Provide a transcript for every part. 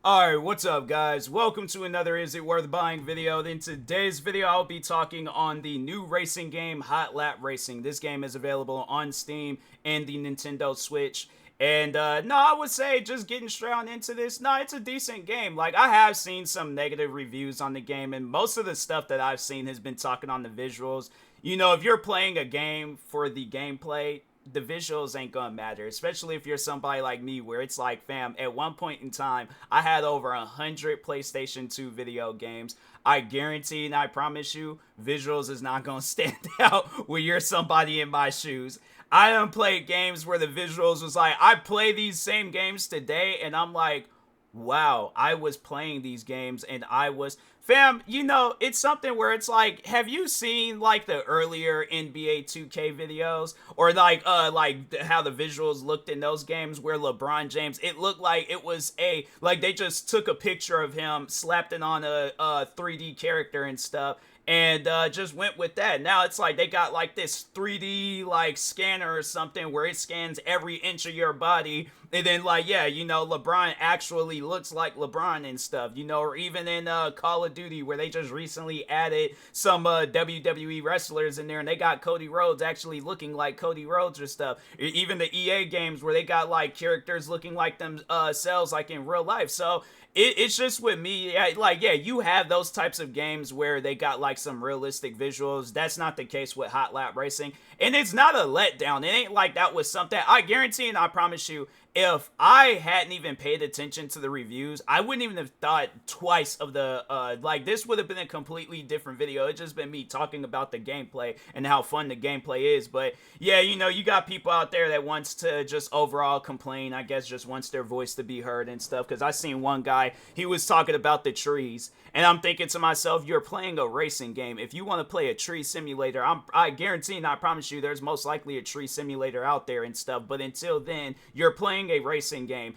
Alright, what's up guys? Welcome to another Is It Worth Buying video. In today's video, I'll be talking on the new racing game, Hot Lap Racing. This game is available on Steam and the Nintendo Switch. And no, I would say just getting straight on into this, no, it's a decent game. Like, I have seen some negative reviews on the game, and most of the stuff that I've seen has been talking on the visuals. You know, if you're playing a game for the gameplay, the visuals ain't gonna matter, especially if you're somebody like me where it's like, fam, at one point in time I had over 100 PlayStation 2 video games. I guarantee and I promise you visuals is not gonna stand out when you're somebody in my shoes. I done played games where the visuals was like, I play these same games today and I'm like, wow, I was playing these games and I was, fam, you know, it's something where it's like, have you seen like the earlier NBA 2K videos or like how the visuals looked in those games where LeBron James, it looked like it was like they just took a picture of him, slapped it on a 3D character and stuff, and just went with that. Now it's like they got like this 3D like scanner or something where it scans every inch of your body, and then like, yeah, you know, LeBron actually looks like LeBron and stuff, you know. Or even in Call of Duty where they just recently added some WWE wrestlers in there and they got Cody Rhodes actually looking like Cody Rhodes or stuff. Even the EA games where they got like characters looking like themselves like in real life. So it's just with me, like, yeah, you have those types of games where they got like some realistic visuals. That's not the case with Hot Lap Racing, and it's not a letdown. It ain't like that was something, I guarantee and I promise you, if I hadn't even paid attention to the reviews, I wouldn't even have thought twice of the like, this would have been a completely different video. It's just been me talking about the gameplay and how fun the gameplay is. But yeah, you know, you got people out there that wants to just overall complain, I guess, just wants their voice to be heard and stuff. Because I seen one guy, he was talking about the trees, and I'm thinking to myself, you're playing a racing game. If you want to play a tree simulator, I guarantee and I promise you there's most likely a tree simulator out there and stuff. But until then, you're playing a racing game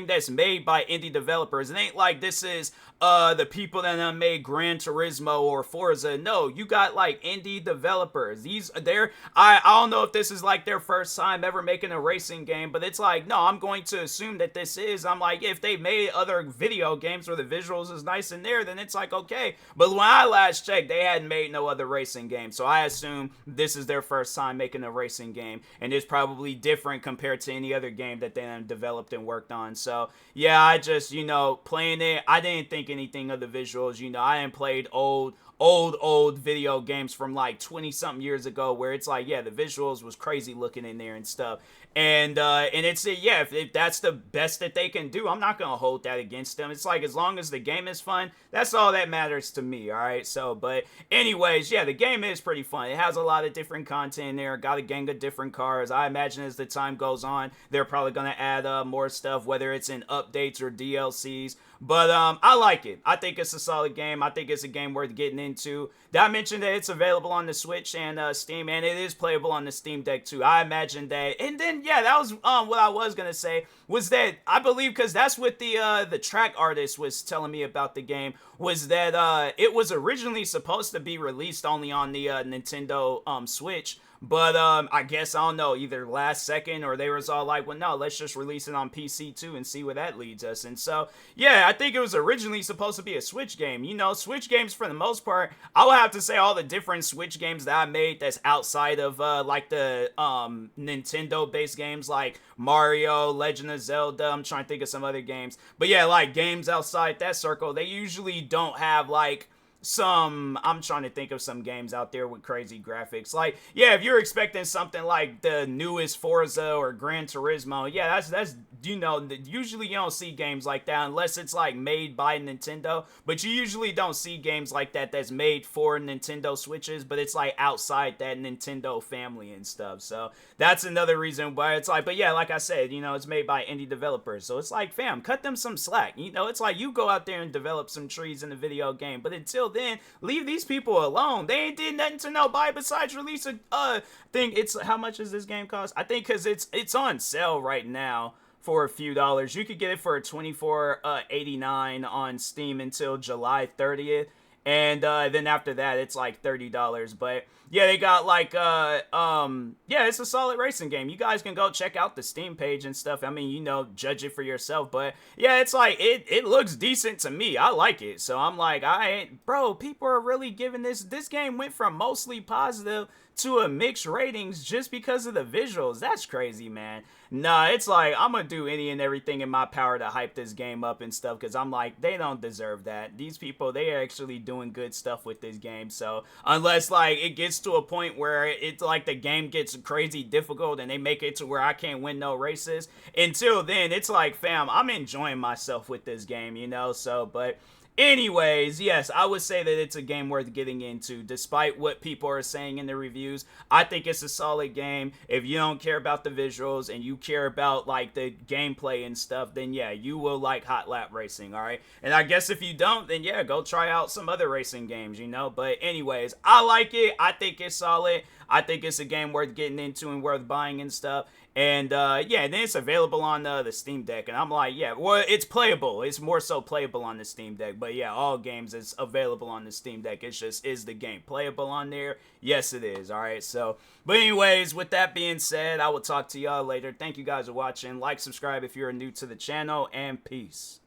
that's made by indie developers. It ain't like this is the people that have made Gran Turismo or Forza. No, you got like indie developers. I don't know if this is like their first time ever making a racing game, but it's like, no, I'm going to assume that this is. I'm like, if they made other video games where the visuals is nice in there, then it's like, okay. But when I last checked, they hadn't made no other racing game, so I assume this is their first time making a racing game, and it's probably different compared to any other game that they developed and worked on. So yeah, I just, you know, playing it, I didn't think anything of the visuals. You know, I hadn't played old video games from like 20 something years ago where it's like, yeah, the visuals was crazy looking in there and stuff. And it's, yeah, if that's the best that they can do, I'm not gonna hold that against them. It's like, as long as the game is fun, that's all that matters to me. All right. So, but anyways, yeah, the game is pretty fun. It has a lot of different content in there, got a gang of different cars. I imagine as the time goes on, they're probably gonna add more stuff, whether it's in updates or DLCs. But I like it. I think it's a solid game. I think it's a game worth getting into. Did I mention that it's available on the Switch and Steam, and it is playable on the Steam Deck too? I imagine that. And then yeah, that was what I was gonna say, was that I believe, because that's what the track artist was telling me about the game, was that it was originally supposed to be released only on the Nintendo Switch. But I guess, I don't know, either last second or they was all like, well, no, let's just release it on PC too and see where that leads us. And so, yeah, I think it was originally supposed to be a Switch game. You know, Switch games, for the most part, I would have to say all the different Switch games that I made that's outside of like the Nintendo-based games like Mario, Legend of Zelda. I'm trying to think of some other games. But yeah, like games outside that circle, they usually don't have like I'm trying to think of some games out there with crazy graphics. Like, yeah, if you're expecting something like the newest Forza or Gran Turismo, yeah, that's you know, usually you don't see games like that unless it's like made by Nintendo. But you usually don't see games like that that's made for Nintendo Switches, but it's like outside that Nintendo family and stuff. So that's another reason why it's like, but yeah, like I said, you know, it's made by indie developers. So it's like, fam, cut them some slack. You know, it's like you go out there and develop some trees in the video game, but until then, leave these people alone. They ain't did nothing to nobody besides release a thing. It's, how much does this game cost? I think because it's on sale right now for a few dollars. You could get it for $24.89 on Steam until July 30th. And then after that, it's like $30. But yeah, they got like yeah, it's a solid racing game. You guys can go check out the Steam page and stuff. I mean, you know, judge it for yourself. But yeah, it's like it looks decent to me. I like it. So I'm like, I ain't, bro, people are really giving this game went from mostly positive to a mixed ratings just because of the visuals. That's crazy, man. Nah, it's like I'm gonna do any and everything in my power to hype this game up and stuff, because I'm like, they don't deserve that. These people, they are actually doing good stuff with this game. So unless like it gets to a point where it's like the game gets crazy difficult and they make it to where I can't win no races, until then it's like, fam, I'm enjoying myself with this game, you know. So but anyways, yes, I would say that it's a game worth getting into, despite what people are saying in the reviews. I think it's a solid game. If you don't care about the visuals and you care about like the gameplay and stuff, then yeah, you will like Hot Lap Racing, all right? And I guess if you don't, then yeah, go try out some other racing games, you know? But anyways, I like it. I think it's solid. I think it's a game worth getting into and worth buying and stuff. And yeah, then it's available on the Steam Deck, and I'm like, yeah, well, it's playable. It's more so playable on the Steam Deck, but yeah, all games is available on the Steam Deck. It's just, is the game playable on there? Yes, it is. All right, so, but anyways, with that being said, I will talk to y'all later. Thank you guys for watching. Like, subscribe if you're new to the channel, and peace.